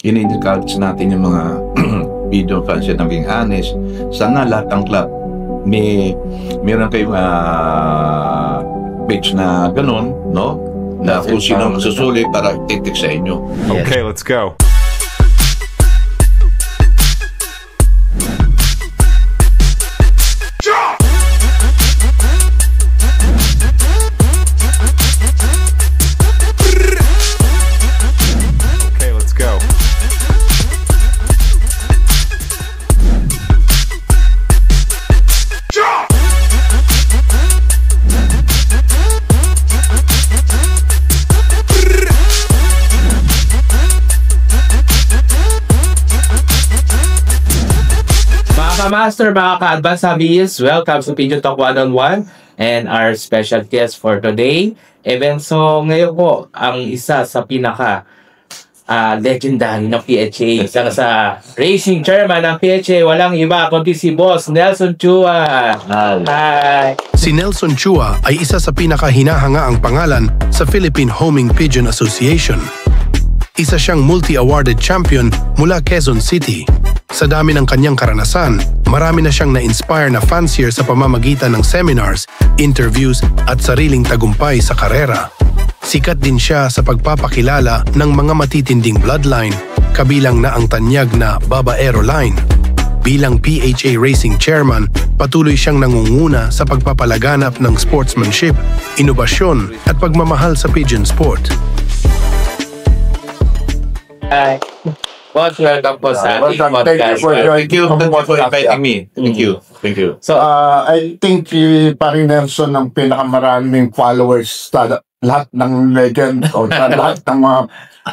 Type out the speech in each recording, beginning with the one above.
ini-encourage natin yung mga video fans na naging honest. Sana lahat ng club meron kayong page na ganun, no? Na kung sino magsusulit para titik sa inyo. Okay, let's go. Master, mga ka-advance hobbies, welcome to Pigeon Talk 1-on-1 and our special guest for today. So ngayon po, ang isa sa pinaka legendary ng PHA, isa sa racing chairman ng PHA, walang iba kundi si Boss Nelson Chua. Hi! Si Nelson Chua ay isa sa pinaka-hinahangaang pangalan sa Philippine Homing Pigeon Association. Isa siyang multi-awarded champion mula Quezon City. Sa dami ng kanyang karanasan, marami na siyang na-inspire na fancier sa pamamagitan ng seminars, interviews at sariling tagumpay sa karera. Sikat din siya sa pagpapakilala ng mga matitinding bloodline, kabilang na ang tanyag na Babaero line. Bilang PHA Racing Chairman, patuloy siyang nangunguna sa pagpapalaganap ng sportsmanship, inobasyon at pagmamahal sa pigeon sport. Hi! Boss, welcome po sa ating podcast. Thank you for inviting me. Thank you. So, I think si Paring Nelson ang pinakamaraming followers sa lahat ng legend o sa lahat ng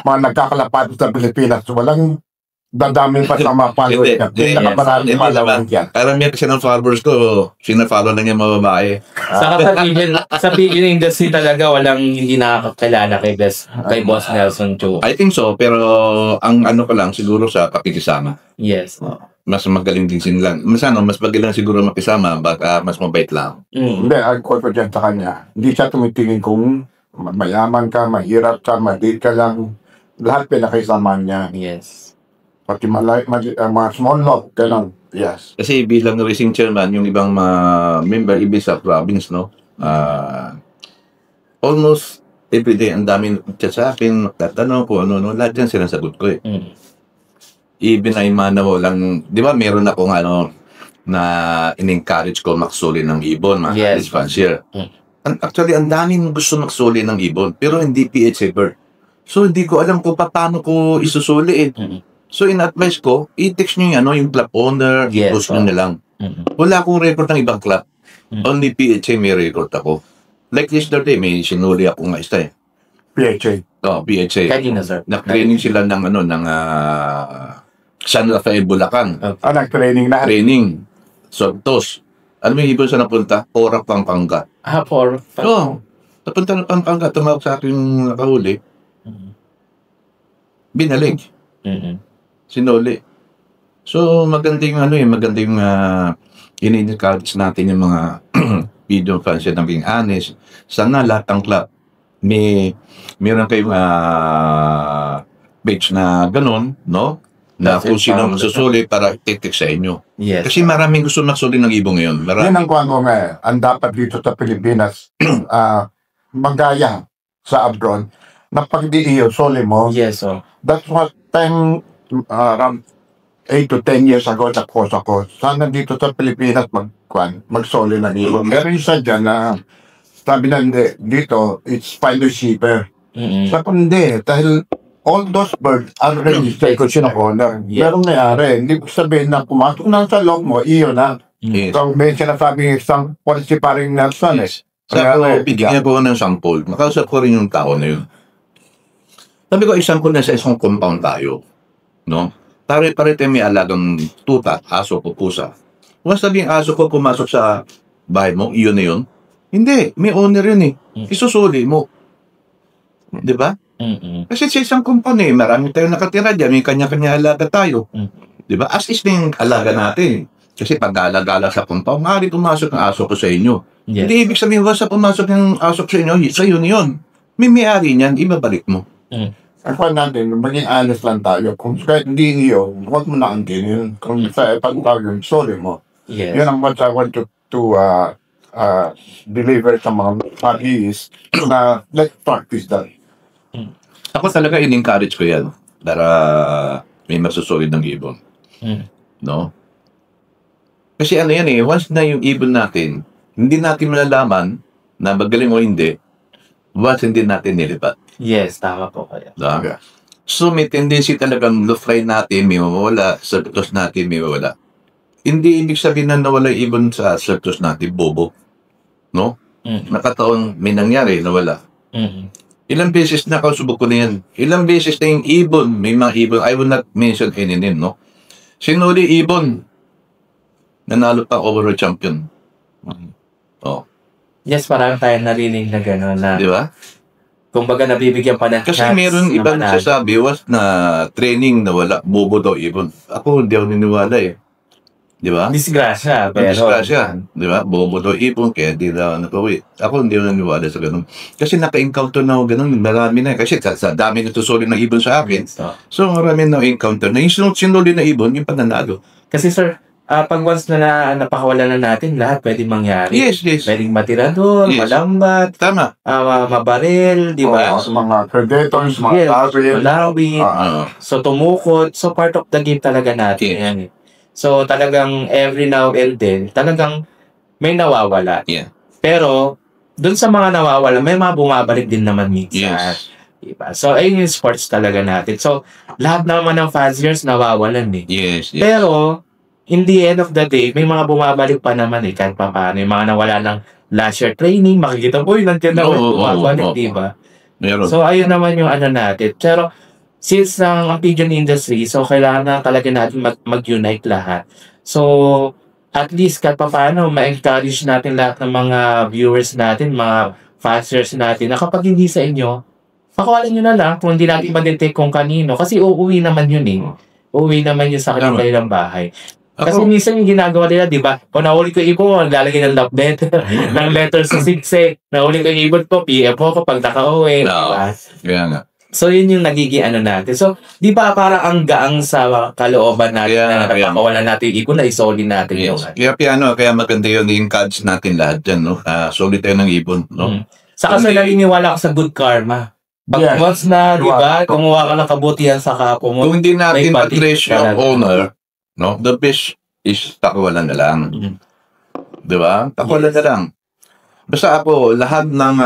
mga nagkakalapad sa Pilipinas. Walang dadaming pa sa mga followers niya. Pinakamaraming followers yan. Karamihan kasi ng followers ko, sinafollow na niya mga babae. Sa pigeon industry talaga, walang hindi nakakakilala kay Boss Nelson Chua. I think so, pero ang ano ko lang, siguro sa pakikisama. Yes. Mas magaling din sila. Mas magaling siguro makisama, mas mabait lang. Hindi, ang confident sa kanya. Hindi siya tumitingin kung mayaman ka, mahirap ka, maliit ka lang. Lahat pinakisama niya. Yes. Pati mga small lot, gano'n. Yes. Kasi bilang racing chairman, yung ibang member, ibig sa province, no? Almost every day, ang daming chat sa akin, tatanong ko, lahat yan sinasagot ko eh. Even ay manaw lang, di ba meron akong na in-encourage ko maksuli ng ibon, mga fancier. Actually, ang daming gusto maksuli ng ibon, pero hindi PHA bird. So, hindi ko alam kung paano ko isusuli eh. So, in-advise ko, i-text nyo yung club owner, post nyo na lang. Wala akong record ng ibang club. Only PHA may record ako. Like yesterday, may sinuli ako nga isa eh. PHA? Oo, PHA. Kanina, sir. Nag-training sila ng San Rafael, Bulacan. Nag-training na? Training. Santos. Ano may ibon sa napunta? Ora, Pampanga. Oo. Napunta ng Pampanga, tumawag sa akin nakahuli. Binalig. Sinuli. So, magandang ini-encourage natin yung mga video fans na naging honest. Sana lahat ng club meron kayong page na ganun, no? Na kung sino magsusulit para titik sa inyo. Yes. Kasi maraming gusto magsuli ng ibon ngayon. Yan ang kuha ko nga. Ang dapat dito sa Pilipinas, magaya sa abroad, na pag di iyo, soli mo. Yes, so. That's what around 8 to 10 years ago tapos ako. Sana dito sa Pilipinas magsoli ng ibon. Meron isa dyan na sabi na dito, it's fine receiver. Sa kundi, dahil all those birds are registered ko siya owner. Merong nangyari. Hindi ko sabihin na pumasok na sa loob mo, iyo na. So, may sinasabing isang policy Paring Nelson eh. Kaya bigyan ko ng sample. Makausap ko rin yung tao na yun. Sabi ko, example na sa isang compound tayo. No? Pare-pare tayo may alagang tuta, aso o pusa. Kung sabihin aso ko pumasok sa bahay mo, iyon na yun. Hindi, may owner yun eh. Isusuli mo. Di ba? Kasi sa isang compound eh, marami tayo nakatira dyan, may kanya-kanya alaga tayo. Di ba? As is na yung alaga natin. Kasi pag alagala sa compound, maaari pumasok ang aso ko sa inyo. Yes. Hindi ibig sabihin ba sa pumasok ng aso sa inyo, sa yun yun. May may-ari niyan, ibabalik mo. Ako natin, maging honest lang tayo. Kung kahit hindi yun, huwag mo na angkinin. Kung sa ipantawag yun, sorry mo. Yes. Yun ang what I want to deliver sa mga parties na let's practice that. Ako talaga in-encourage ko yan para may masusolid ng ibon. No? Kasi ano yan once na yung ibon natin, hindi natin malalaman na magaling o hindi, once hindi natin nilipat. Yes, tama po kayo. No? Yeah. So may tendency talagang low-fly natin, may mawala, circus natin, may mawala. Hindi ibig sabihin na nawala yung ibon sa circus natin, bobo. No? Nakataon, may nangyari, nawala. Ilang beses na subok ko na yan. Ilang beses na yung ibon, may mga ibon, I will not mention any name, no? Sinuli ibon, nanalo pa overall champion. Oh. Yes, parang tayo narinig na gano'n na, Di ba? kumbaga nabibigyan pa ng Kasi chance meron na ibang manalo. sasabi, was na training na wala, bobo daw ibon. Ako, hindi ako niniwala Di ba? Disgrasya, Ang pero... disgrasya, di ba? Bobo daw ibon, kaya di daw napawi. Ako hindi ako naniwala sa ganun. Kasi naka-encounter na ako ganun, marami na. Kasi sa dami natusolid ng ibon sa akin. So marami na encounter na. Yung sinuli na ibon, yung pananalo. Kasi sir, pag once na napakawala na natin, lahat pwede mangyari. Yes. Pwedeng matirador, Yes. malambat, Tama. mabaril, di ba? Sa mga predators, mga Yes, target. malawit. So tumukot. So part of the game talaga natin. Yes. Yan. So talagang every now and then, talagang may nawawala. Yeah. Pero, dun sa mga nawawala, may mga bumabalik din naman minsan. Yes. Diba? So, ayun yung sports talaga natin. So, lahat naman ng fanciers nawawalan Yes. Pero, in the end of the day, may mga bumabalik pa naman kahit pa paano. Yung mga nawala ng last year training, makikita po yun, nandiyan na ulit bumabalik, diba? Meron. So, ayun naman yung ano natin. Pero, since ang pigeon industry, so kailangan na talaga natin mag-unite lahat. So, at least kahit pa paano, ma-encourage natin lahat ng mga viewers natin, mga fanciers natin, na kapag hindi sa inyo, pakawalan nyo na lang kung hindi natin ma-detect kung kanino. Kasi uuwi naman yun Uuwi naman yun sa kanilang bahay. Kasi minsan yung ginagawa nila, di ba? Kung nahuli ko yung ibon, lalagay ng love letter, ng letter sa sigsig. Nahuli ko yung ibon po, PM po kapag nakauwi. No. Diba? Kaya nga. So, yun yung nagiging ano natin. So, di ba parang ang gaang sa kalooban natin na napakawalan natin yung ibon na isolin natin yung Yes. Kaya maganda yun, i-encourage natin lahat dyan, no? Solid tayo ng ibon, no? Saka so, naniniwala ka sa good karma. Pag once na, di ba, kumuha ka ng kabutihan sa kapo mo. Kung hindi natin may ma-trace yung owner, no? The best is takwalan na lang. Di ba? Takwalan na lang. Basta ako, lahat ng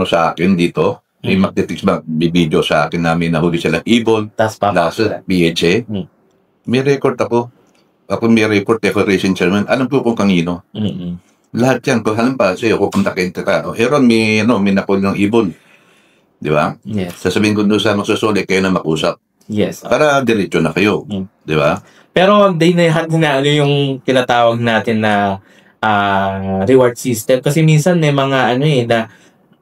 sa akin dito, may magtitiks bibideo sa akin namin nahuli sila ibon, nasa PHA. May record ako. Ako may record, decoration chairman. Alam po kung kanino. Lahat yan. Kung halimbawa sa'yo, kukontakin ka. Heron, may napuli ng ibon. Di ba? Yes. Sasabihin ko doon sa magsusuli, kayo na mag-usap. Yes. Para diretso na kayo. Di ba? Pero ano yung tinatawag natin na reward system. Kasi minsan may mga na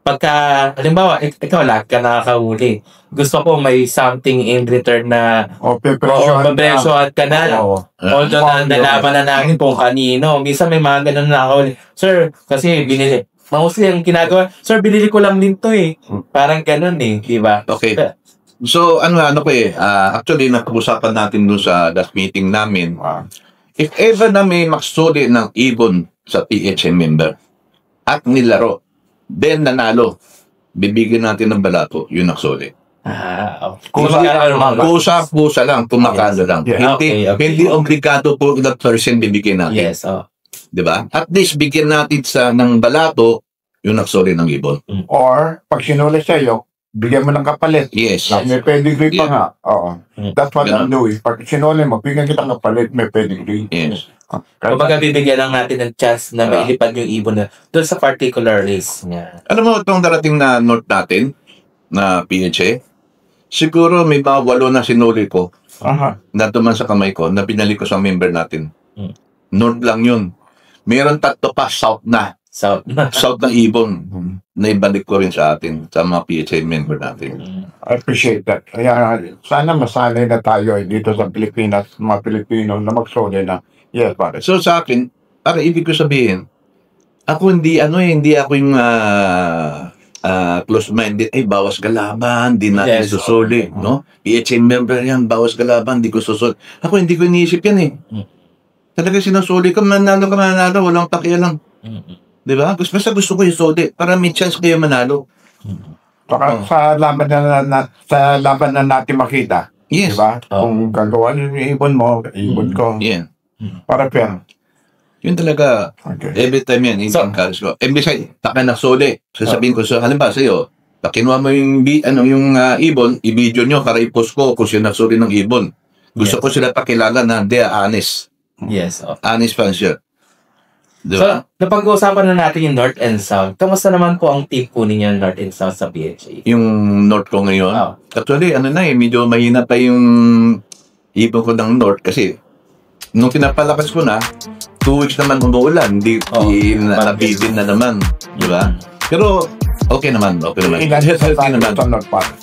pagka, halimbawa, ikaw lahat ka nakakahuli. Gusto ko may something in return na papresyohan ka na. Although nalaman na namin kung kanino. Minsan may mga ganun na nakakahuli. Sir, kasi binili. Mostly ang ginagawa, sir, binili ko lang din to Parang ganun di ba? Okay. So, actually, napag-usapan natin doon sa last meeting namin. If ever na may magsuli ng ibon sa PHA member at nilaro, then nanalo, bibigyan natin ng balato, yun nagsuli. Kusa lang, kumakano lang. Hindi obligado po that person bibigyan natin. Yes, Diba? At least bigyan natin ng balato, yung nagsuli ng ibon. Or, pag sinuli sa'yo, bigyan mo ng kapalit. Yes. May pedigree pa nga. Oo. That's what I'm doing. Pag sinuli mo, bigyan kita ng kapalit, may pedigree. Yes. Kumbaga bibigyan lang natin ng chance na mailipad yung ibon na doon sa particular race niya. Alam mo, itong darating na north natin, na PHA, siguro may mga 8 na sinuli ko, na duman sa kamay ko, na binalik ko sa member natin. North lang yun. Meron 3 pa, south na. South ng ibon, na ibalik ko rin sa atin, sa mga PHA member natin. I appreciate that. Kaya sana masanay na tayo dito sa Pilipinas, mga Pilipino na magsuli na. Yes, pare. So sa akin, ibig ko sabihin, ako hindi ako yung close-minded, bawas kalaban, di natin Yes. susuli, no? PHA member yan, bawas kalaban, di ko susuli. Ako, hindi ko iniisip yan eh. Talaga sinusuli ko, manalo, walang pakialam. Di ba? Basta gusto ko yung suli, para may chance kayo manalo. Saka sa laban na natin makita. Yes. Diba? Kung gagawa yung ibon mo, ibon ko. Yeah. Para fair. Yun talaga, Okay. every time yan, encourage ko. And besides, taka nagsuli. Sasabihin ko, halimbawa sa'yo, kinuha mo yung, ibon, i-video nyo para i-post ko kung sino nagsuli ng ibon. Gusto ko sila pakilala na they are honest. Yes. Honest fans yun. So, Diba? napag-uusapan na natin yung North and South. Kamusta naman po ang team po ninyo North and South sa PHA? Yung North ko ngayon, actually, medyo mahina pa yung ibon ko ng North kasi nung pinapalakas ko na, 2 weeks naman umuulan, nabidin na naman, di ba? Pero, okay naman. Ilan Healthy naman. sa North Park?